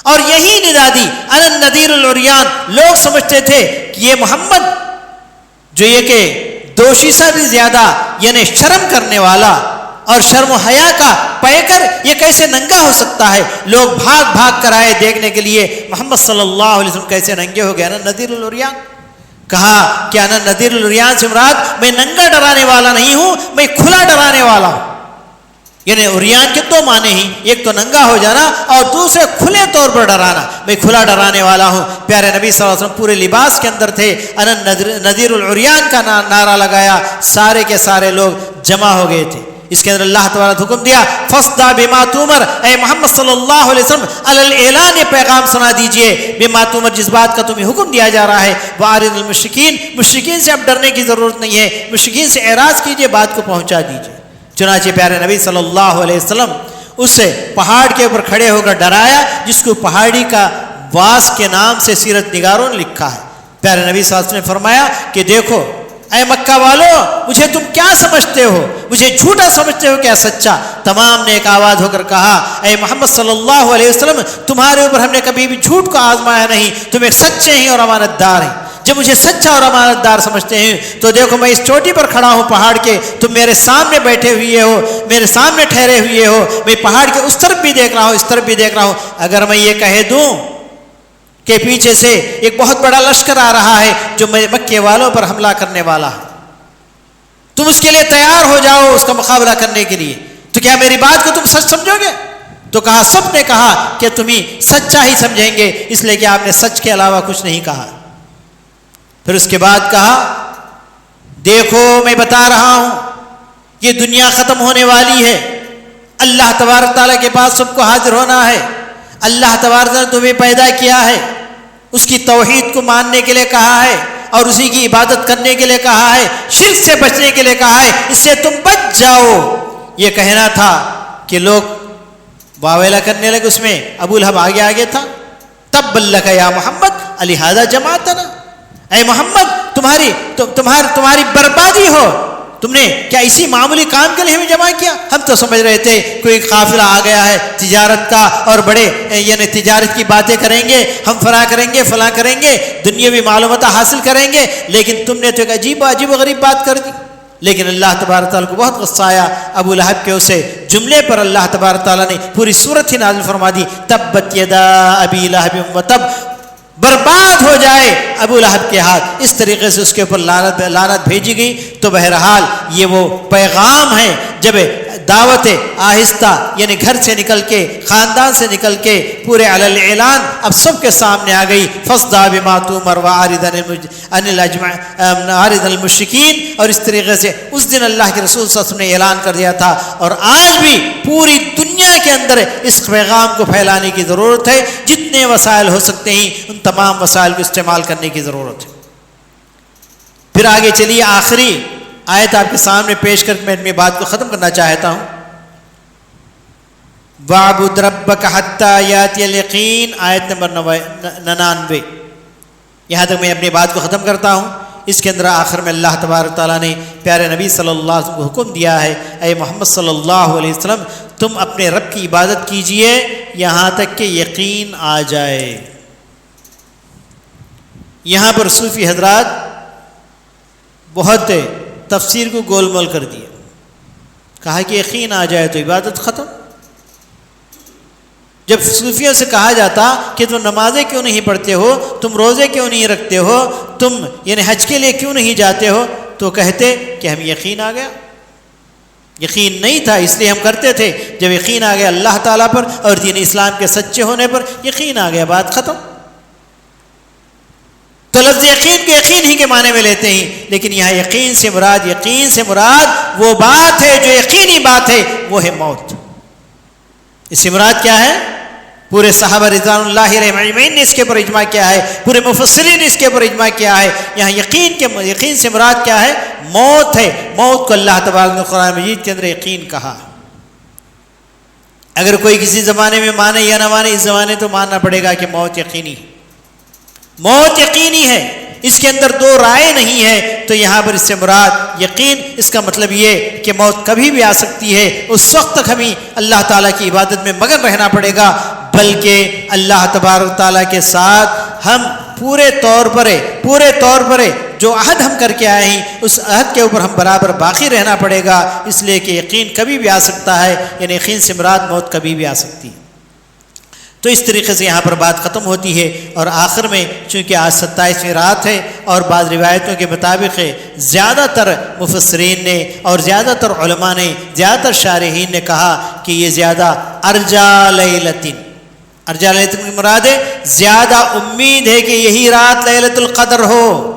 اور یہی ندا دی انا النذیر العریان. لوگ سمجھتے تھے کہ یہ محمد جو یہ کہ دوشی سے بھی زیادہ یعنی شرم کرنے والا اور شرم و حیا کا پیکر، یہ کیسے ننگا ہو سکتا ہے. لوگ بھاگ کر آئے دیکھنے کے لیے محمد صلی اللہ علیہ وسلم کیسے ننگے ہو گئے. انا النذیر العریان کہا کہ انا نذیر العریان سے مراد میں ننگا ڈرانے والا نہیں ہوں، میں کھلا ڈرانے والا ہوں. یعنی عریان کے 2 معنی ہیں، ایک تو ننگا ہو جانا اور دوسرے کھلے طور پر ڈرانا. میں کھلا ڈرانے والا ہوں. پیارے نبی صلی اللہ علیہ وسلم پورے لباس کے اندر تھے. انا نذیر العریان کا نعرہ لگایا، سارے کے سارے لوگ جمع ہو گئے تھے. اس کے اندر اللہ تبارک حکم دیا فاصدع بما تؤمر. اے محمد صلی اللہ علیہ وسلم علی الاعلان یہ پیغام سنا دیجئے بما تؤمر، جس بات کا تمہیں حکم دیا جا رہا ہے. واعرض المشرکین، مشرکین سے اب ڈرنے کی ضرورت نہیں ہے، مشرکین سے اعراض کیجئے، بات کو پہنچا دیجئے. چنانچہ پیارے نبی صلی اللہ علیہ وسلم اس پہاڑ کے اوپر کھڑے ہو کر ڈرایا جس کو پہاڑی کا واس کے نام سے سیرت نگاروں نے لکھا ہے. پیارے نبی صلی اللہ علیہ وسلم نے فرمایا کہ دیکھو اے مکہ والو، مجھے تم کیا سمجھتے ہو؟ مجھے جھوٹا سمجھتے ہو کیا سچا؟ تمام نے ایک آواز ہو کر کہا اے محمد صلی اللہ علیہ وسلم تمہارے اوپر ہم نے کبھی بھی جھوٹ کو آزمایا نہیں، تم ایک سچے ہیں اور امانت دار ہیں. جب مجھے سچا اور امانت دار سمجھتے ہیں تو دیکھو میں اس چوٹی پر کھڑا ہوں پہاڑ کے، تم میرے سامنے بیٹھے ہوئے ہو، میرے سامنے ٹھہرے ہوئے ہو، میں پہاڑ کے اس طرف بھی دیکھ رہا ہوں، اس طرف بھی دیکھ رہا ہوں. اگر میں یہ کہہ دوں کہ پیچھے سے ایک بہت بڑا لشکر آ رہا ہے جو مکے والوں پر حملہ کرنے والا ہے، تم اس کے لیے تیار ہو جاؤ اس کا مقابلہ کرنے کے لیے، تو کیا میری بات کو تم سچ سمجھو گے؟ تو کہا، سب نے کہا کہ تمہیں سچا ہی سمجھیں گے، اس لیے کہ آپ نے سچ کے علاوہ کچھ نہیں کہا. پھر اس کے بعد کہا دیکھو میں بتا رہا ہوں یہ دنیا ختم ہونے والی ہے، اللہ تبارک تعالیٰ کے پاس سب کو حاضر ہونا ہے. اللہ تبارک تعالیٰ نے تمہیں پیدا کیا ہے، اس کی توحید کو ماننے کے لیے کہا ہے اور اسی کی عبادت کرنے کے لیے کہا ہے، شرک سے بچنے کے لیے کہا ہے، اس سے تم بچ جاؤ. یہ کہنا تھا کہ لوگ واویلا کرنے لگے. اس میں ابو لہب آگے آگے تھا. تب لک یا محمد الہذا جماعتنا، اے محمد تمہاری بربادی ہو، تم نے کیا اسی معمولی کام کے لیے ہمیں جمع کیا؟ ہم تو سمجھ رہے تھے کوئی قافلہ آ گیا ہے تجارت کا، اور بڑے یعنی تجارت کی باتیں کریں گے، ہم فلاں کریں گے فلاں کریں گے، دنیاوی معلومات حاصل کریں گے. لیکن تم نے تو ایک عجیب و غریب بات کر دی. لیکن اللہ تبارک تعالیٰ کو بہت غصہ آیا ابو لہب کے اسے جملے پر. اللہ تبارک تعالیٰ نے پوری سورت ہی نازل فرما دی. تبت یدا ابی لہب و تب، برباد ہو جائے ابو لہب کے ہاتھ. اس طریقے سے اس کے اوپر لعنت بھیجی گئی. تو بہرحال یہ وہ پیغام ہے جب دعوت آہستہ یعنی گھر سے نکل کے، خاندان سے نکل کے پورے علی الاعلان اب سب کے سامنے آ گئی. فاصدع بما تؤمر واعرض عن المشرکین. اور اس طریقے سے اس دن اللہ کے رسول صلی اللہ علیہ وسلم نے اعلان کر دیا تھا. اور آج بھی پوری دنیا کے اندر اس پیغام کو پھیلانے کی ضرورت ہے. جتنے وسائل ہو سکتے ہیں ان تمام وسائل کو استعمال کرنے کی ضرورت ہے. پھر آگے چلیے، آخری آیت آپ کے سامنے پیش کر کے میں اپنی بات کو ختم کرنا چاہتا ہوں. وَاعْبُدْ رَبَّكَ حَتَّى يَأْتِيَ الْيَقِينُ، آیت نمبر 99. یہاں تک میں اپنی بات کو ختم کرتا ہوں. اس کے اندر آخر میں اللہ تبارک تعالیٰ نے پیارے نبی صلی اللہ علیہ وسلم کو حکم دیا ہے، اے محمد صلی اللہ علیہ وسلم تم اپنے رب کی عبادت کیجئے یہاں تک کہ یقین آ جائے. یہاں پر صوفی حضرات بہت تفسیر کو گول مول کر دیا. کہا کہ یقین آ جائے تو عبادت ختم. جب صوفیوں سے کہا جاتا کہ تم نمازیں کیوں نہیں پڑھتے ہو، تم روزے کیوں نہیں رکھتے ہو، تم یعنی حج کے لیے کیوں نہیں جاتے ہو، تو کہتے کہ ہم یقین آ گیا. یقین نہیں تھا اس لیے ہم کرتے تھے. جب یقین آ گیا اللہ تعالیٰ پر اور دین اسلام کے سچے ہونے پر، یقین آ گیا، بات ختم. تو لفظ یقین کو یقین ہی کے معنی میں لیتے ہیں. لیکن یہاں یقین سے مراد وہ بات ہے جو یقینی بات ہے، وہ ہے موت. اس سے مراد کیا ہے؟ پورے صحابہ رضوان اللہ علیہم اجمعین نے اس کے اوپر اجماع کیا ہے، پورے مفسرین نے اس کے اوپر اجماع کیا ہے. یہاں یقین سے مراد کیا ہے؟ موت ہے. موت کو اللہ تبارک نے قرآن مجید کے اندر یقین کہا. اگر کوئی کسی زمانے میں مانے یا نہ مانے، اس زمانے تو ماننا پڑے گا کہ موت یقینی ہے. موت یقینی ہے، اس کے اندر دو رائے نہیں ہے. تو یہاں پر اس سے مراد یقین، اس کا مطلب یہ کہ موت کبھی بھی آ سکتی ہے. اس وقت تک ہمیں اللہ تعالیٰ کی عبادت میں مگن رہنا پڑے گا، بلکہ اللہ تبارک تعالیٰ کے ساتھ ہم پورے طور پر جو عہد ہم کر کے آئے ہیں اس عہد کے اوپر ہم برابر باقی رہنا پڑے گا. اس لیے کہ یقین کبھی بھی آ سکتا ہے، یعنی یقین سے مراد موت کبھی بھی آ سکتی ہے. تو اس طریقے سے یہاں پر بات ختم ہوتی ہے. اور آخر میں چونکہ آج 27ویں رات ہے اور بعض روایتوں کے مطابق زیادہ تر مفسرین نے اور زیادہ تر علماء نے، زیادہ تر شارحین نے کہا کہ یہ زیادہ ارجا لیلتن کی مراد ہے، زیادہ امید ہے کہ یہی رات لیلۃ القدر ہو.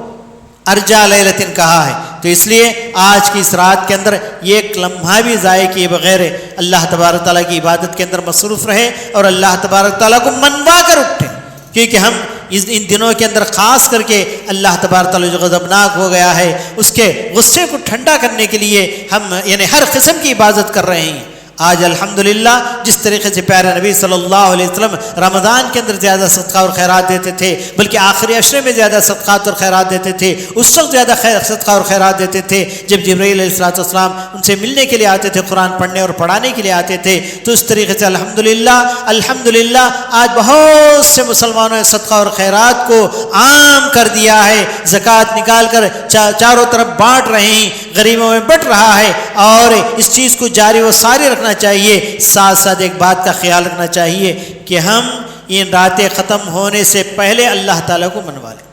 ارجا لیلتن کہا ہے تو اس لیے آج کی اس رات کے اندر ایک لمحہ بھی ضائع کیے بغیر اللہ تبارک تعالیٰ کی عبادت کے اندر مصروف رہے اور اللہ تبارک تعالیٰ کو منوا کر اٹھے. کیونکہ ہم ان دنوں کے اندر خاص کر کے اللہ تبارک تعالیٰ جو غضبناک ہو گیا ہے اس کے غصے کو ٹھنڈا کرنے کے لیے ہم یعنی ہر قسم کی عبادت کر رہے ہیں. آج الحمدللہ جس طریقے سے پیارے نبی صلی اللہ علیہ وسلم رمضان کے اندر زیادہ صدقہ اور خیرات دیتے تھے، بلکہ آخری عشرے میں زیادہ صدقات اور خیرات دیتے تھے، اس وقت زیادہ صدقہ اور خیرات دیتے تھے جب جبرائیل علیہ السلام ان سے ملنے کے لیے آتے تھے، قرآن پڑھنے اور پڑھانے کے لیے آتے تھے. تو اس طریقے سے الحمدللہ آج بہت سے مسلمانوں نے صدقہ اور خیرات کو عام کر دیا ہے. زکوٰۃ نکال کر چاروں طرف بانٹ رہے ہیں، غریبوں میں بٹ رہا ہے. اور اس چیز کو جاری و ساری رکھنا چاہیے. ساتھ ساتھ ایک بات کا خیال رکھنا چاہیے کہ ہم ان راتیں ختم ہونے سے پہلے اللہ تعالیٰ کو منوا لیں،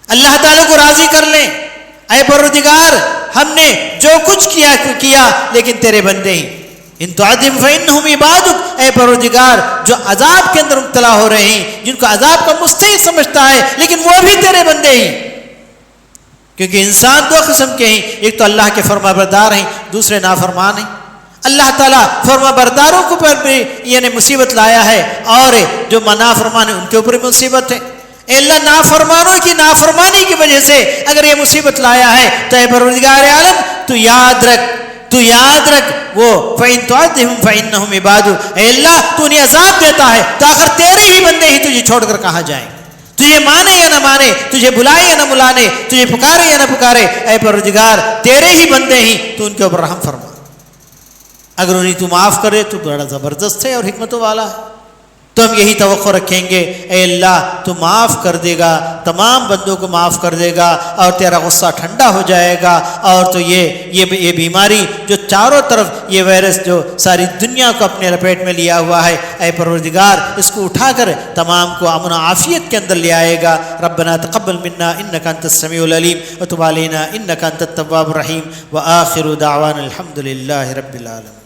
اللہ تعالیٰ کو راضی کر لیں. اے پروردگار ہم نے جو کچھ کیا لیکن تیرے بندے ہیں. ان تعذب فإنهم عبادک، اے پروردگار جو عذاب کے اندر مبتلا ہو رہے ہیں، جن کو عذاب کا مستحق سمجھتا ہے لیکن وہ بھی تیرے بندے ہیں. کیونکہ انسان دو قسم کے ہیں، ایک تو اللہ کے فرما بردار ہیں، دوسرے نافرمان ہیں. اللہ تعالیٰ فرما برداروں کے اوپر بھی یعنی مصیبت لایا ہے اور جو نافرمان ہیں ان کے اوپر مصیبت ہے. اے اللہ نافرمانوں کی نافرمانی کی وجہ سے اگر یہ مصیبت لایا ہے تو اے پروردگار عالم تو یاد رکھ تو یاد رکھ وہ فَإِن تُعَذِّبْهُمْ فَإِنَّهُمْ عِبَادُكَ، اے اللہ تو انہیں عذاب دیتا ہے تو آخر تیرے ہی بندے ہی تجھے چھوڑ کر کہاں جائیں گے؟ تجھے مانے یا نہ مانے، تجھے بلائے یا نہ بلانے، تجھے پکارے یا نہ پکارے، اے پروردگار تیرے ہی بندے ہی، تو ان کے اوپر رحم فرما۔ اگر انہیں تو معاف کرے تو بڑا زبردست ہے اور حکمت والا ہے، تو ہم یہی توقع رکھیں گے اے اللہ تو معاف کر دے گا، تمام بندوں کو معاف کر دے گا اور تیرا غصہ ٹھنڈا ہو جائے گا، اور تو یہ بیماری جو چاروں طرف یہ وائرس جو ساری دنیا کو اپنے لپیٹ میں لیا ہوا ہے، اے پروردگار اس کو اٹھا کر تمام کو امن و عافیت کے اندر لے آئے گا۔ ربنا تقبل منا انک انت السمیع العلیم وتب علینا انک انت التواب الرحیم، وآخر دعوانا الحمد للہ رب العالمین۔